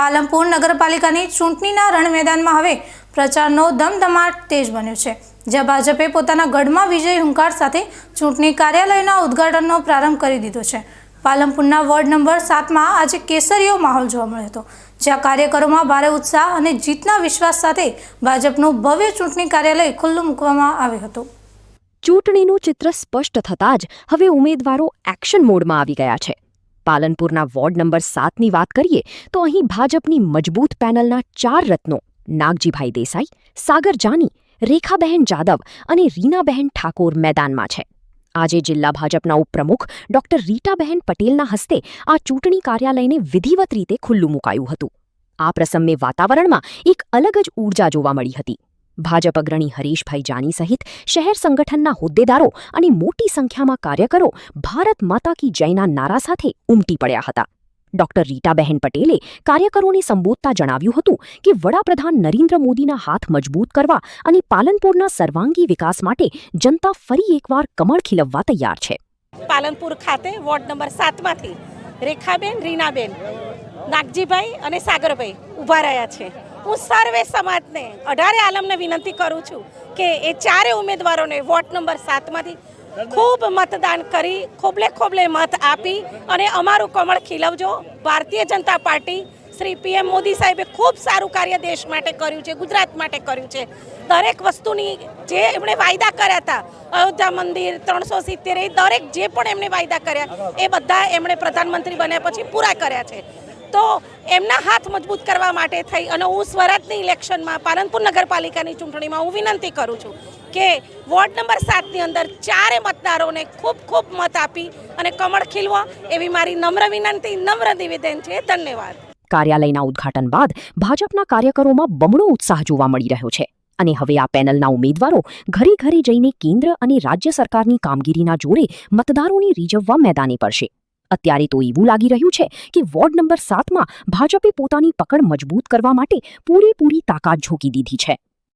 પાલનપુર નગરપાલિકાની ચૂંટણીના રણ મેદાનમાં હવે પ્રચારનો ધમધમાટ તેજ બન્યો છે, જ્યાં ભાજપે પોતાના ગઢમાં વિજય હુંકાર સાથે ચૂંટણી કાર્યાલયના ઉદ્ઘાટનનો પ્રારંભ કરી દીધો છે। પાલનપુરના વોર્ડ નંબર 7માં આજે કેસરીયો માહોલ જોવા મળ્યો હતો, જ્યાં કાર્યકરોમાં ભારે ઉત્સાહ અને જીતના વિશ્વાસ સાથે ભાજપનું ભવ્ય ચૂંટણી કાર્યાલય ખુલ્લું મૂકવામાં આવ્યું હતું। ચૂંટણીનું ચિત્ર સ્પષ્ટ થતાં જ હવે ઉમેદવારો એક્શન મોડમાં આવી ગયા છે। પાલનપુરના વોર્ડ નંબર 7ની વાત કરીએ તો અહીં ભાજપની મજબૂત પેનલના 4 રત્નો નાગજીભાઈ દેસાઈ, સાગર જાની, રેખાબહેન જાદવ અને રીનાબહેન ઠાકોર મેદાનમાં છે। આજે જિલ્લા ભાજપના ઉપપ્રમુખ ડોક્ટર રીટાબહેન પટેલના હસ્તે આ ચૂંટણી કાર્યાલયને વિધિવત રીતે ખુલ્લું મુકાયું હતું। આ પ્રસંગે વાતાવરણમાં એક અલગ જ ઊર્જા જોવા મળી હતી। ભાજપ અગ્રણી હરીશભાઈ જાની સહિત શહેર સંગઠનના હોદ્દેદારો અને મોટી સંખ્યામાં કાર્યકરો ભારત માતા કી જયના નારા સાથે ઉમટી પડ્યા હતા। ડોક્ટર રીટાબહેન પટેલે કાર્યકરોને સંબોધતા જણાવ્યું હતું કે વડાપ્રધાન નરેન્દ્ર મોદીના હાથ મજબૂત કરવા અને પાલનપુરના સર્વાંગી વિકાસ માટે જનતા ફરી એકવાર કમળ ખીલવવા તૈયાર છે। પાલનપુર ખાતે વોર્ડ નંબર 7માંથી રેખાબેન, રીનાબેન, નાગજીભાઈ અને સાગરભાઈ ઊભા રહ્યા છે। હું સર્વે સમાજને 18 આલમને વિનંતી કરું છું કે એ ચારે ઉમેદવારોને વોર્ડ નંબર 7માંથી ખૂબ મતદાન કરી ખોબલે ખોબલે મત આપી અને અમારું કમળ ખીલવજો। ભારતીય જનતા પાર્ટી શ્રી PM મોદી સાહેબે ખૂબ સારું કાર્ય દેશ માટે કર્યું છે, ગુજરાત માટે કર્યું છે। દરેક વસ્તુની જે એમણે વાયદા કર્યા હતા, અયોધ્યા મંદિર 370, એ દરેક જે પણ એમણે વાયદા કર્યા એ બધા એમણે પ્રધાનમંત્રી બન્યા પછી પૂરા કર્યા છે। તો એમના હાથ મજબૂત કરવા માટે થઈ અને હું સ્વરાજની ઇલેક્શનમાં પાલનપુર નગરપાલિકાની ચૂંટણીમાં હું વિનંતી કરું છું કે વોર્ડ નંબર 7ની અંદર ચારે મતદારોને ખૂબ ખૂબ મત આપી અને કમળ ખીલવા એવી મારી નમ્ર વિનંતી, નમ્ર નિવેદન છે। ધન્યવાદ। કાર્યાલયના ઉદ્ઘાટન બાદ ભાજપના કાર્યકરોમાં બમણો ઉત્સાહ જોવા મળી રહ્યો છે અને હવે આ પેનલના ઉમેદવારો ઘરે ઘરે જઈને કેન્દ્ર અને રાજ્ય સરકારની કામગીરીના જોરે મતદારોને રીઝવવા મેદાને પડશે। અત્યારે તો એવું લાગી રહ્યું છે કે વોર્ડ નંબર 7માં ભાજપે પોતાની પકડ મજબૂત કરવા માટે પૂરેપૂરી તાકાત ઝોકી દીધી છે।